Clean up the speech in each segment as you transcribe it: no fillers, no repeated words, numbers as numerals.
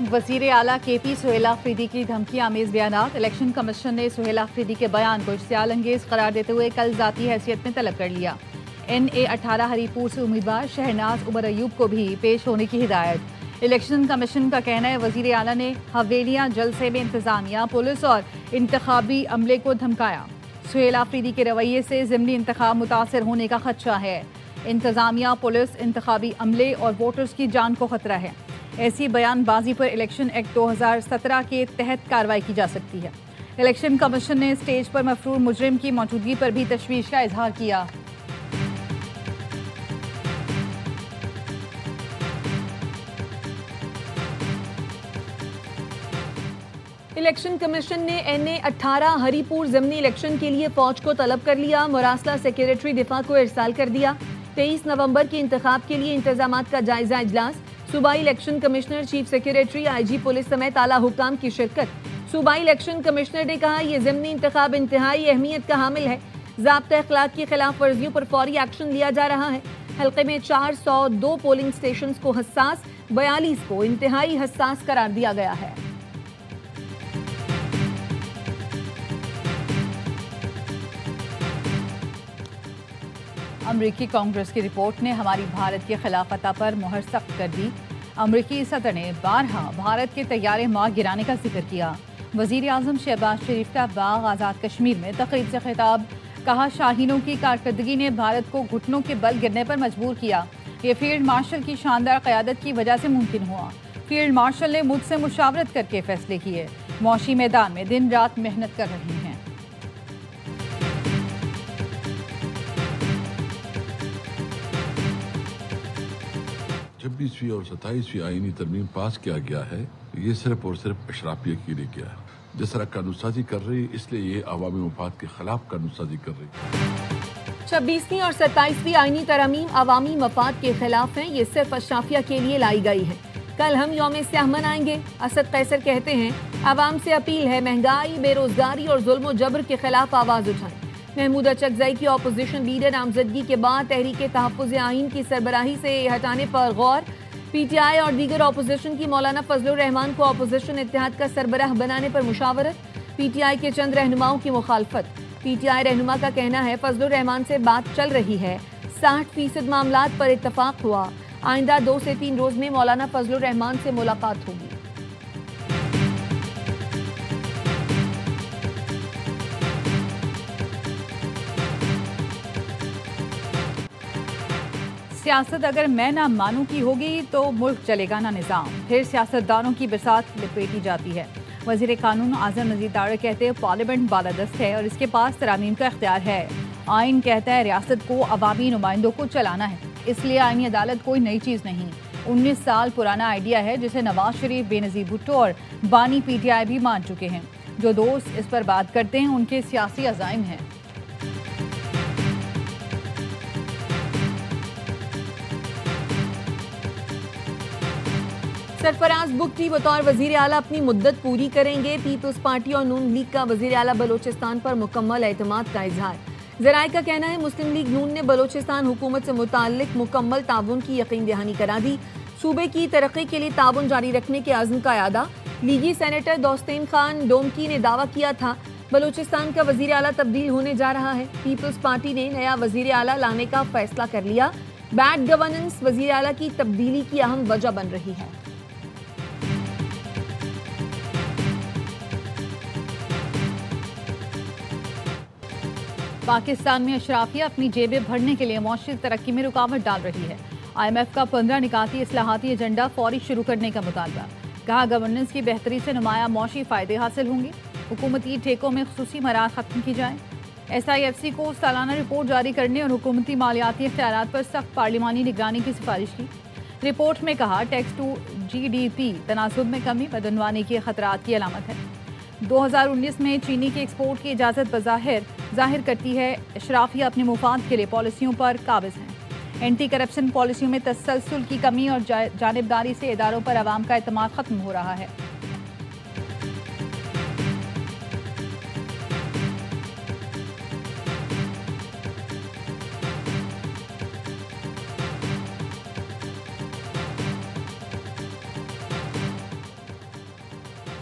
वज़ीर आला KP सुहेल आफरीदी की धमकी आमेज बयानात। इलेक्शन कमीशन ने सुहेल आफरीदी के बयान को इश्तियाल अंगेज करार देते हुए कल ज़ाती हैसियत में तलब कर लिया। NA 18 हरीपुर से उम्मीदवार शहनाज उमर अयूब को भी पेश होने की हिदायत। इलेक्शन कमीशन का कहना है वज़ीर आला ने हवेलियाँ जलसे में इंतजामिया, पुलिस और इंतखाबी अमले को धमकाया। सुहेल आफरीदी के रवैये से ज़िमनी इंतखाब मुतासर होने का खदशा है। इंतजामिया, पुलिस, इंतखाबी अमले और वोटर्स की जान को खतरा है। ऐसी बयानबाजी पर इलेक्शन एक्ट 2017 के तहत कार्रवाई की जा सकती है। इलेक्शन कमीशन ने स्टेज पर मफरूर मुजरिम की मौजूदगी पर भी तशवीश का इजहार किया। इलेक्शन कमीशन ने NA 18 हरीपुर ज़िमनी इलेक्शन के लिए फौज को तलब कर लिया। मुरासला सेक्रेटरी दिफा को इरसाल कर दिया। 23 नवंबर के इंतखाब के लिए इंतजामात का जायजा इजलास। सूबाई election commissioner, chief secretary, IG police समेत आला हुकाम की शिरकत। सूबाई इलेक्शन कमिश्नर ने कहा यह ज़िमनी इंतखाब इंतहाई अहमियत का हामिल है। ज़ाब्ता अखलाक की खिलाफ वर्जियों पर फौरी एक्शन लिया जा रहा है। हल्के में 402 पोलिंग स्टेशन को हसास, 42 को इंतहाई हसास करार दिया गया है। अमरीकी कांग्रेस की रिपोर्ट ने हमारी भारत की खिलाफत पर मुहर सख्त कर दी। अमरीकी सदर ने बारहा भारत के तैयारे मार गिराने का जिक्र किया। वज़ीर आज़म शहबाज शरीफ का बाग आज़ाद कश्मीर में तकरीब से खिताब। कहा शाहीनों की कारकर्दगी ने भारत को घुटनों के बल गिरने पर मजबूर किया। ये फील्ड मार्शल की शानदार क़यादत की वजह से मुमकिन हुआ। फील्ड मार्शल ने मुझसे मुशावरत करके फैसले किए। मौशी मैदान में दिन रात मेहनत कर रही हैं। 26वीं और 27वीं आईनी तरमीम पास किया गया है, ये सिर्फ और सिर्फ अशराफिया के लिए किया है। जिस तरह कानूनसाजी कर रही है, इसलिए ये अवामी मफाद के खिलाफ कानूनसाजी कर रही है। 26वीं और 27वीं आईनी तरमीम अवामी मफाद के खिलाफ हैं। ये सिर्फ अशराफिया के लिए लाई गई है। कल हम यौम स्याह मनाएंगे। असद कैसर कहते हैं अवाम से अपील है महंगाई, बेरोजगारी और जुल्म जबर के खिलाफ आवाज उठाएं। महमूद अचकज़ई की अपोजिशन लीडर नामजदगी के बाद तहरीक तहफ़्फ़ुज़ आइन की सरबराही से हटाने पर गौर। PTI और दीगर अपोजिशन की मौलाना फजलुर रहमान को अपोजिशन इत्तेहाद का सरबराह बनाने पर मुशावरत। PTI के चंद रहनुमाओं की मुखालफत। PTI रहनुमा का कहना है फजलुर रहमान से बात चल रही है, 60% मामलात पर इत्तफाक हुआ। आइंदा 2 से 3 रोज में मौलाना फजलुर रहमान से मुलाकात होगी। सियासत अगर मैं ना मानूं की होगी तो मुल्क चलेगा ना निज़ाम। फिर सियासतदानों की बरसात लिपेटी जाती है। वज़ीर कानून आज़म नज़ीर तारड़ कहते हैं पार्लियामेंट बालादस्त है और इसके पास तरामीम का इख्तियार है। आइन कहता है रियासत को अवामी नुमाइंदों को चलाना है, इसलिए आइनी अदालत कोई नई चीज़ नहीं। 19 साल पुराना आइडिया है जिसे नवाज शरीफ, बेनज़ीर भुट्टो और बानी PTI भी मान चुके हैं। जो दोस्त इस पर बात करते हैं उनके सियासी अज़ाइम हैं। सरफराज बुगटी बतौर वजीर आला अपनी मुद्दत पूरी करेंगे। पीपल्स पार्टी और नून लीग का वजीर आला बलोचिस्तान पर मुकम्मल एतमाद का इजहार। ज़राए का कहना है मुस्लिम लीग नून ने बलोचिस्तान हुकूमत से मुताल्लिक मुकम्मल ताउन की यकीन दहानी करा दी। सूबे की तरक्की के लिए ताउन जारी रखने के अज़्म का यादा। लीगी सेनेटर दोस्तेन खान डोमकी ने दावा किया था बलोचिस्तान का वजीर आला तब्दील होने जा रहा है। पीपल्स पार्टी ने नया वजीर आला लाने का फैसला कर लिया। बैड गवर्नेंस वजीर आला की तब्दीली की अहम वजह बन रही है। पाकिस्तान में अशराफिया अपनी जेबें भरने के लिए मौशी तरक्की में रुकावट डाल रही है। IMF का 15 निकाती इस्लाहाती एजेंडा फौरी शुरू करने का मुतालबा। कहा गवर्नेंस की बेहतरी से नुमाया मौशी फ़ायदे हासिल होंगे। हुकूमती ठेकों में खुसूसी मराहत खत्म की जाए। SIFC को सालाना रिपोर्ट जारी करने और हुकूमती मालियाती इख्तियारात पर सख्त पार्लिमानी निगरानी की सिफारिश की। रिपोर्ट में कहा टैक्स टू GDP तनासुब में कमी बदनवानी के खतरात की अलामत है। 2019 में चीनी के एक्सपोर्ट की इजाज़त ज़ाहिर करती है अशराफिया अपने मुफाद के लिए पॉलिसियों पर काबिज हैं। एंटी करप्शन पॉलिसियों में तसलसल की कमी और जानिबदारी से इदारों पर आवाम का एतमाद खत्म हो रहा है।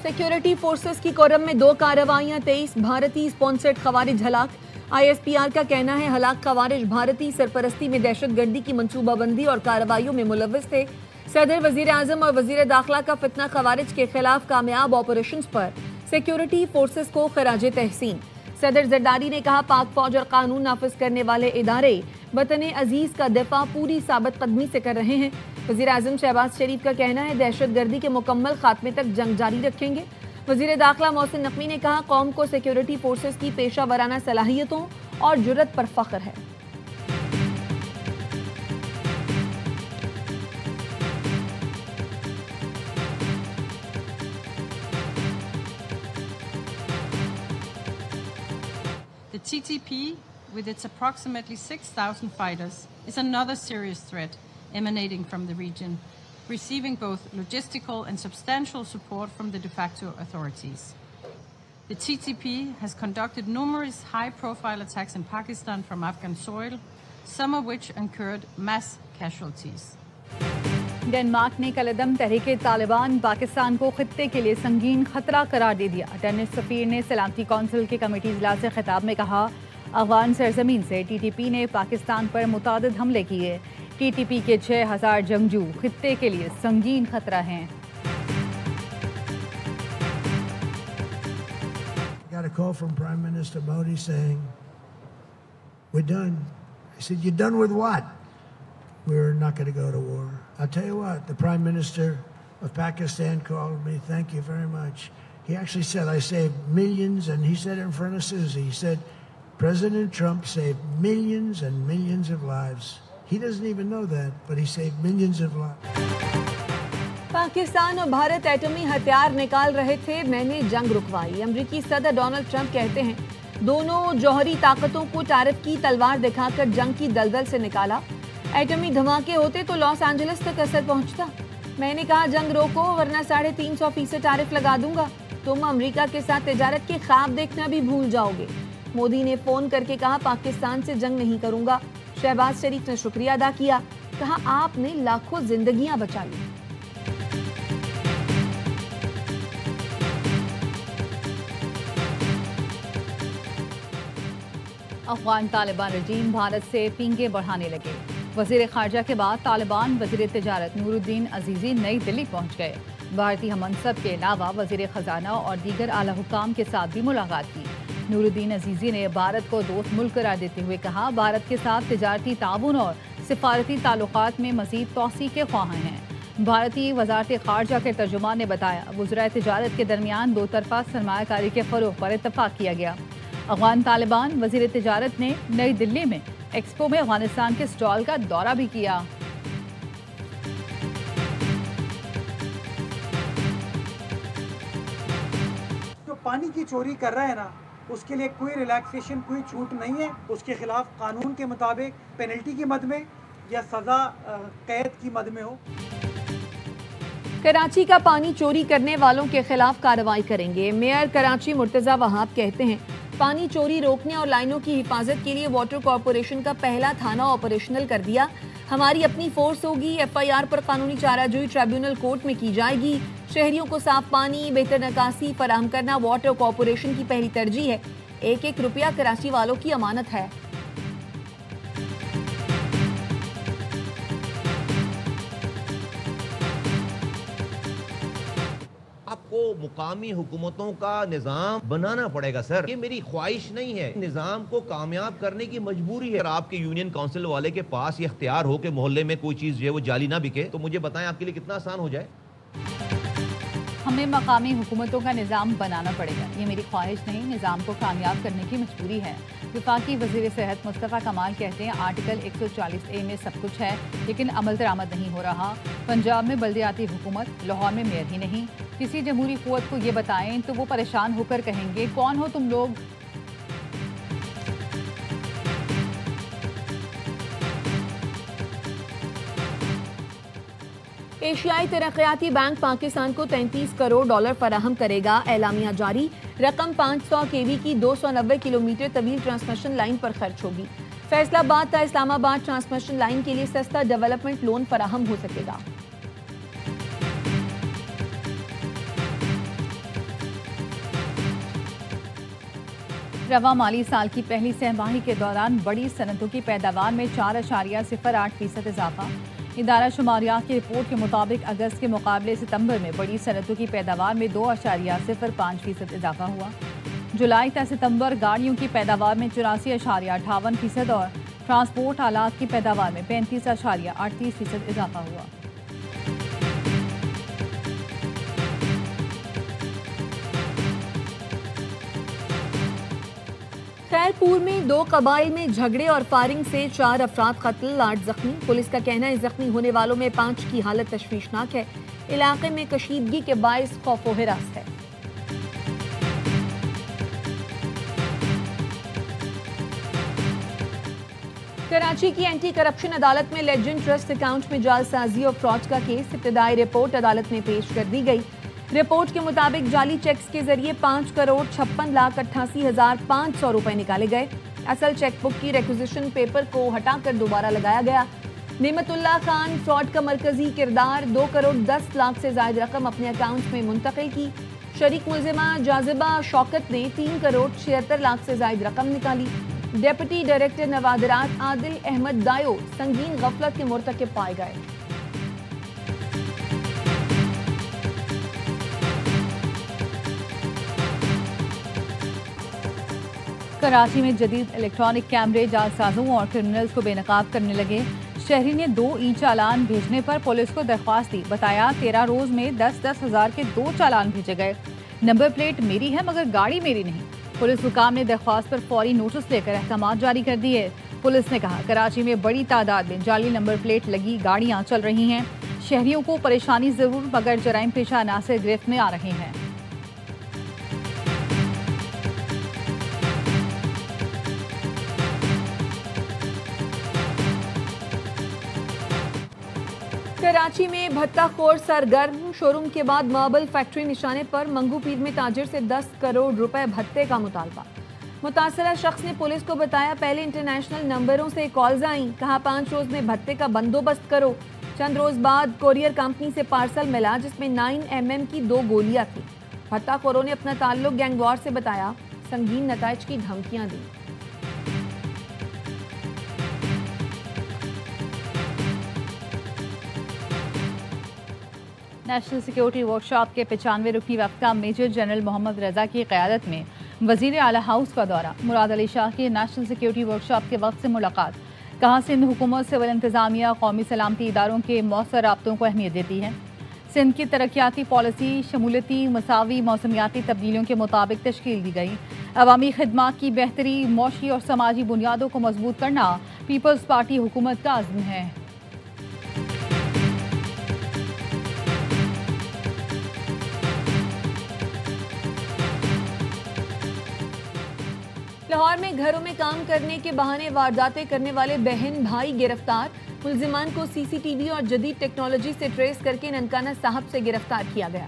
सिक्योरिटी फोर्सेस की कोरम में 2 कार्रवाइयां, 23 भारतीय स्पॉन्सर्ड खवारिज हलाक। ISPR का कहना है हलाक खवारिज भारतीय सरपरस्ती में दहशतगर्दी की मंसूबाबंदी और कार्रवाइयों में मुलव्वस थे। सदर, वजीर आजम और वजीर दाखिला का फितना खवारिज के खिलाफ कामयाब ऑपरेशंस पर सिक्योरिटी फोर्सेस को खराजे तहसीन। सदर जरदारी ने कहा पाक फौज और कानून नाफिज करने वाले इदारे वतन अजीज का दिफा पूरी साबित कदमी से कर रहे हैं। वजीर आजम शहबाज शरीफ का कहना है दहशतगर्दी के मुकम्मल खात्मे तक जंग जारी रखेंगे। वजीर दाखिला मोहसिन नकवी ने कहा कौम को सिक्योरिटी फोर्सेस की पेशा वराना सलाहियतों और जुर्रत पर फख्र है। The TTP, with its approximately 6,000 fighters, is another serious threat emanating from the region, receiving both logistical and substantial support from the de facto authorities. The TTP has conducted numerous high-profile attacks in Pakistan from Afghan soil, some of which incurred mass casualties. Denmark ने कलदम तहरीके तालिबान पाकिस्तान को खित्ते के लिए संगीन खतरा करार दे दिया। Dennis सफीर ने सलामती कौंसिल के कमेटी इजलास से खिताब में कहा अफगान सरजमीन से TTP ने पाकिस्तान पर मुतादिद हमले किए। TTP के 6000 जंगजू खित्ते के लिए संगीन खतरा हैं। Got a call from Prime Minister Modi saying, "We're done." I said, "You're done with what?" "We're not going to go to war." I'll tell you what, the Prime Minister of Pakistan called me. Thank you very much. He actually said, I saved millions, and he said it in front of Susie. He said, President Trump saved millions and millions of lives. He doesn't even know that, but he saved millions of lives. Pakistan और भारत एटमी हथियार निकाल रहे थे, मैंने जंग रुकवाई। अमरीकी सदर Donald Trump कहते हैं दोनों जौहरी ताकतों को टैरिफ की तलवार दिखाकर जंग की दलदल से निकाला। एटमी धमाके होते तो लॉस एंजलिस तक असर पहुंचता। मैंने कहा जंग रोको वरना 350% टैरिफ लगा दूंगा। तुम अमेरिका के साथ तिजारत के ख्वाब देखना भी भूल जाओगे। मोदी ने फोन करके कहा पाकिस्तान से जंग नहीं करूंगा। शहबाज शरीफ ने शुक्रिया अदा किया, कहा आपने लाखों जिंदगियां बचा ली। अफगान तालिबान रजीम भारत से पींगे बढ़ाने लगे। वजीर खारजा के बाद तालिबान वजीर तिजारत नूरुद्दीन अजीजी नई दिल्ली पहुंच गए। भारतीय हमनसब के अलावा वजीर खजाना और दीगर आला हुक्काम के साथ भी मुलाकात की। नूरुद्दीन अजीजी ने भारत को दोस्त मुल्क करार देते हुए कहा भारत के साथ तिजारती ताउन और सिफारती ताल्लुकात में मजीद तौसी के ख्वाह हैं। भारतीय वजारत खारजा के तर्जुमान ने बताया वज़राए तिजारत के दरमियान दो तरफा सरमायाकारी के फ़रोग़ पर इत्तफाक किया गया। अफगान तालिबान वजीर तिजारत ने नई दिल्ली में एक्सपो में अफगानिस्तान के स्टॉल का दौरा भी किया। जो पानी की चोरी कर रहा है ना, उसके लिए कोई रिलैक्सेशन, कोई छूट नहीं है। उसके खिलाफ कानून के मुताबिक पेनल्टी की मद में या सजा कैद की मद में हो। कराची का पानी चोरी करने वालों के खिलाफ कार्रवाई करेंगे। मेयर कराची मुर्तजा वहाब कहते हैं पानी चोरी रोकने और लाइनों की हिफाजत के लिए वाटर कॉरपोरेशन का पहला थाना ऑपरेशनल कर दिया। हमारी अपनी फोर्स होगी। FIR पर कानूनी चाराजोई ट्रिब्यूनल कोर्ट में की जाएगी। शहरियों को साफ पानी, बेहतर निकासी फराहम करना वाटर कॉरपोरेशन की पहली तरजीह है। 1-1 रुपया कराची वालों की अमानत है। आपको मुकामी हुकूमतों का निज़ाम बनाना पड़ेगा सर। ये मेरी ख्वाहिश नहीं है, निज़ाम को कामयाब करने की मजबूरी है। अगर आपके यूनियन काउंसिल वाले के पास ये इख्तियार हो कि मोहल्ले में कोई चीज़ जो है वो जाली ना बिके, तो मुझे बताएं आपके लिए कितना आसान हो जाए। हमें मकामी हुकूमतों का निज़ाम बनाना पड़ेगा। ये मेरी ख्वाहिश नहीं, निज़ाम को कामयाब करने की मजबूरी है। वफाकी वज़ीर सेहत मुस्तफ़ा कमाल कहते हैं आर्टिकल 140A में सब कुछ है लेकिन अमल दरामद नहीं हो रहा। पंजाब में बल्दियाती हुकूमत, लाहौर में मेयर ही नहीं। किसी जमहूरी क़ुव्वत को ये बताएं तो वो परेशान होकर कहेंगे कौन हो तुम लोग। एशियाई तरक्याती बैंक पाकिस्तान को $33 करोड़ फराहम करेगा। एलामिया जारी। रकम 500 kV की 290 किलोमीटर तवील ट्रांसमिशन लाइन पर खर्च होगी। फैसलाबाद ता इस्लामाबाद ट्रांसमिशन लाइन के लिए सस्ता डेवलपमेंट लोन फराहम हो सकेगा। रवा माली साल की पहली सहमाही के दौरान बड़ी सनतों की पैदावार में 4.08% इजाफा। इदारा शुमारियात की रिपोर्ट के मुताबिक अगस्त के मुकाबले सितंबर में बड़ी सनतों की पैदावार में 2.05% इजाफा हुआ। जुलाई तक सितंबर गाड़ियों की पैदावार में 84.58% और ट्रांसपोर्ट आलात की पैदावार में 35.38% इजाफा हुआ। खैरपुर में 2 कबाइल में झगड़े और फायरिंग से 4 अफराद कत्ल, 8 जख्मी। पुलिस का कहना है जख्मी होने वालों में 5 की हालत तशवीशनाक है। इलाके में कशीदगी के बायस खौफ व हिरास है। कराची की एंटी करप्शन अदालत में लेजेंड ट्रस्ट अकाउंट में जालसाजी और फ्रॉड का केस। इब्तदाई रिपोर्ट अदालत में पेश कर दी गई। रिपोर्ट के मुताबिक जाली चेक्स के जरिए 5,56,88,500 रुपए निकाले गए। असल चेकबुक की रिक्विजिशन पेपर को हटाकर दोबारा लगाया गया। नेमतुल्लाह खान फ्रॉड का मरकजी किरदार 2,10,00,000 से ज्यादा रकम अपने अकाउंट में मुंतकिल की। शरीक मुलजिमा जाजिबा शौकत ने 3,76,00,000 से ज्यादा रकम निकाली। डेप्यूटी डायरेक्टर नवादरात आदिल अहमद दायो संगीन गफलत के मुर्तकिब पाए गए। कराची में जदीद इलेक्ट्रॉनिक कैमरे जालसाजों और क्रिमिनल्स को बेनकाब करने लगे। शहरी ने 2 ई चालान भेजने पर पुलिस को दरख्वास्त दी। बताया 13 रोज में 10-10 हज़ार के 2 चालान भेजे गए। नंबर प्लेट मेरी है मगर गाड़ी मेरी नहीं। पुलिस हुकाम ने दरख्वास्त पर फौरी नोटिस लेकर अहकामात जारी कर दिए। पुलिस ने कहा कराची में बड़ी तादाद में जाली नंबर प्लेट लगी गाड़ियां चल रही हैं। शहरियों को परेशानी जरूर मगर जराइम पेशा अनासर गिरफ्त में आ रहे हैं। कराची में भत्ताखोर सरगर्म। शोरूम के बाद मार्बल फैक्ट्री निशाने पर मंगू पीर में ताजिर से 10 करोड़ रुपए भत्ते का मुतालबा। मुतासरा शख्स ने पुलिस को बताया पहले इंटरनेशनल नंबरों से कॉल्स आईं। कहा 5 रोज में भत्ते का बंदोबस्त करो। चंद रोज बाद कोरियर कंपनी से पार्सल मिला जिसमें 9mm की 2 गोलियां थी। भत्ताखोरों ने अपना ताल्लुक गैंगवार से बताया। संगीन नताइज की धमकियां दी। नेशनल सिक्योरिटी वर्कशॉप के 95वें रुकनी वफ़द मेजर जनरल मोहम्मद रजा की क़यादत में वज़ीर आला हाउस का दौरा। मुराद अली शाह की नेशनल सिक्योरिटी वर्कशॉप के वक्त से मुलाकात। कहा सिंध हुकूमत सिविल इंतज़ामिया कौमी सलामती इदारों के मौसर राब्तों को अहमियत देती है। सिंध की तरक्याती पॉलिसी शमूलती मसावी मौसमियाती तब्दीलियों के मुताबिक तश्कील दी गई। अवामी खिदमात की बेहतरी मौशी और समाजी बुनियादों को मजबूत करना पीपल्स पार्टी हुकूमत का अज़्म है। लाहौर में घरों में काम करने के बहाने वारदातें करने वाले बहन भाई गिरफ्तार। मुल्जिमान को सीसीटीवी और जदीद टेक्नोलॉजी से ट्रेस करके ननकाना साहब से गिरफ्तार किया गया।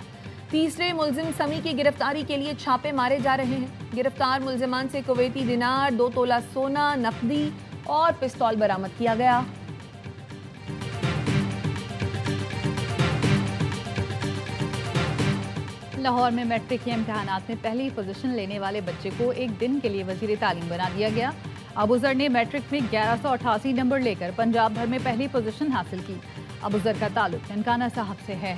तीसरे मुल्जिम समी की गिरफ्तारी के लिए छापे मारे जा रहे हैं। गिरफ्तार मुल्जिमान से कुवैती दिनार, 2 तोला सोना, नकदी और पिस्तौल बरामद किया गया। लाहौर में मैट्रिक के इम्तहानात में पहली पोजीशन लेने वाले बच्चे को एक दिन के लिए वजीर तालीम बना दिया गया। अबूजर ने मैट्रिक में 1188 नंबर लेकर पंजाब भर में पहली पोजीशन हासिल की। अबूजर का ताल्लुक ननकाना साहब से है।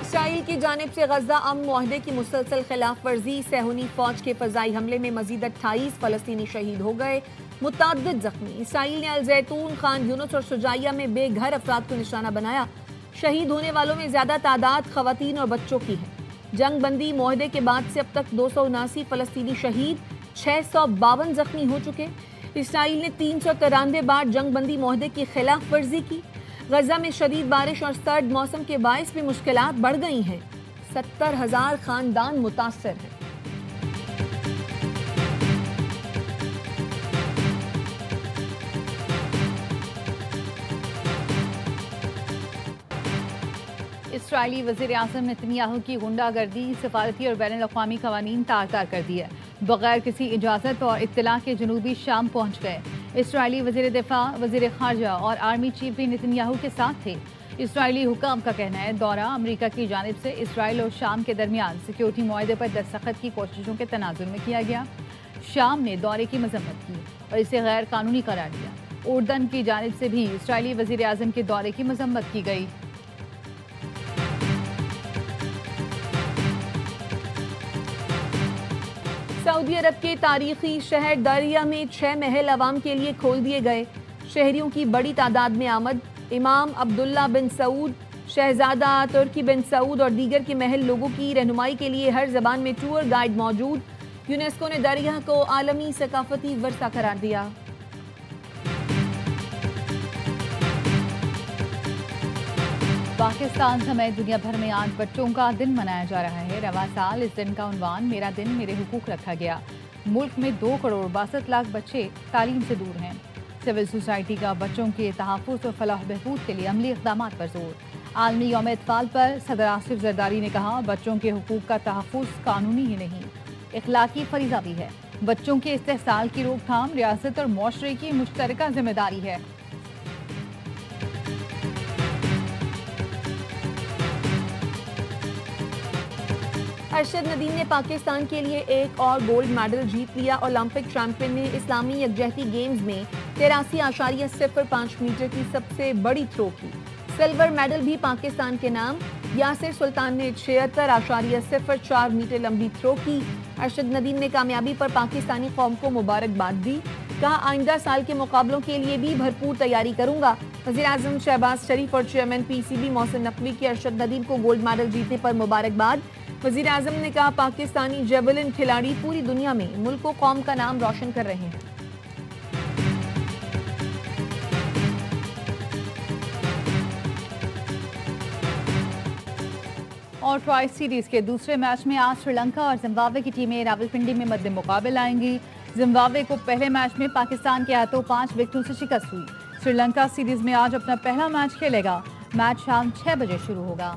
इसराइल की जानिब से गजा अमन मुआहदे की मुसलसल खिलाफ वर्जी। सहूनी फौज के फजाई हमले में मजीद 28 फलस्तीनी शहीद हो गए, मुतअद्दिद जख्मी। इसराइल ने अल-जैतून, खान यूनुस और शुजाइया में बेघर अफराद को निशाना बनाया। शहीद होने वालों में ज्यादा तादाद खवातीन और बच्चों की है। जंग बंदी मुआहदे के बाद से अब तक 279 फलस्तीनी शहीद, 652 जख्मी हो चुके। इसराइल ने 393 बार जंग बंदी मुआहदे की खिलाफ वर्जी की। गजा में शदीद बारिश और सर्द मौसम के बायस भी मुश्किलात बढ़ गई हैं। 70,000 खानदान मुतासर हैं। इसराइली वज़ीर आज़म नेतन्याहू की गुंडागर्दी सफारती और बैनुल अक़वामी क़वानीन तार-तार कर दिए। बगैर किसी इजाज़त और इत्तला के जनूबी शाम पहुँच गए। इसराइली वज़ीर दिफ़ा, वज़ीर ख़ारजा और आर्मी चीफ भी नेतन्याहू के साथ थे। اسرائیلی حکام کا کہنا ہے دورہ امریکہ کی جانب سے اسرائیل اور شام کے درمیان سیکیورٹی معاہدے پر دستخط کی کوششوں کے تناظر میں کیا گیا۔ شام نے دورے کی مذمت کی اور اسے غیر قانونی قرار دیا۔ اردن کی جانب سے بھی اسرائیلی وزیر اعظم کے دورے کی مذمت کی گئی۔ سعودی عرب کے تاریخی شہر دریا میں 6 محل عوام کے لیے کھول دیے گئے۔ شہریوں کی بڑی تعداد میں آمد۔ امام عبداللہ بن سعود، شہزادہ ترکی بن سعود اور دیگر کے محل لوگوں کی رہنمائی کے لیے ہر زبان میں ٹور گائیڈ موجود۔ یونیسکو نے دریا کو عالمی ثقافتی ورثہ قرار دیا۔ پاکستان سمیت دنیا بھر میں آج بچوں کا دن منایا جا رہا ہے۔ رواں سال اس دن کا عنوان میرا دن میرے حقوق رکھا گیا۔ ملک میں 2 کروڑ 62 لاکھ بچے تعلیم سے دور ہیں۔ سول سوسائٹی کا بچوں کے تحفظ اور فلاح و بہبود کے لیے عملی اقدامات پر زور۔ عالمی یوم اطفال پر صدر آصف زرداری نے کہا بچوں کے حقوق کا تحفظ قانونی ہی نہیں اخلاقی فریضہ بھی ہے۔ بچوں کے استحصال کی روک تھام ریاست اور معاشرے کی مشترکہ ذمہ داری ہے۔ ارشد ندیم نے پاکستان کے لیے ایک اور گولڈ میڈل جیت لیا۔ اولمپک چیمپئن نے اسلامی یکجہتی گیمز میں 83.05 میٹر کی سب سے بڑی تھرو کی۔ سلور میڈل بھی پاکستان کے نام۔ یاسر سلطان نے 76.04 میٹر لمبی تھرو کی۔ ارشد ندیم نے کامیابی پر پاکستانی قوم کو مبارکباد دی۔ کہا آئندہ سال کے مقابلوں کے لیے بھی بھرپور تیاری کروں گا۔ وزیر اعظم شہباز شریف اور chairman P C B Mohsin Naqvi کی ارشد ندیم کو گولڈ میڈل جیتنے پر مبارکباد۔ وزیر اعظم نے کہا پاکستانی جیولن کھلاڑی پوری دنیا میں ملک و قوم کا نام روشن کر رہے ہیں۔ اور ٹرائی سیریز کے دوسرے میچ میں آج سری لنکا اور زمبابوے کی ٹیمیں راولپنڈی میں مد مقابل آئیں گی۔ زمبابوے کو پہلے میچ میں پاکستان کے ہاتھوں 5 وکٹوں سے شکست ہوئی۔ سری لنکا سیریز میں آج اپنا پہلا میچ کھیلے گا۔ میچ شام 6 بجے شروع ہوگا۔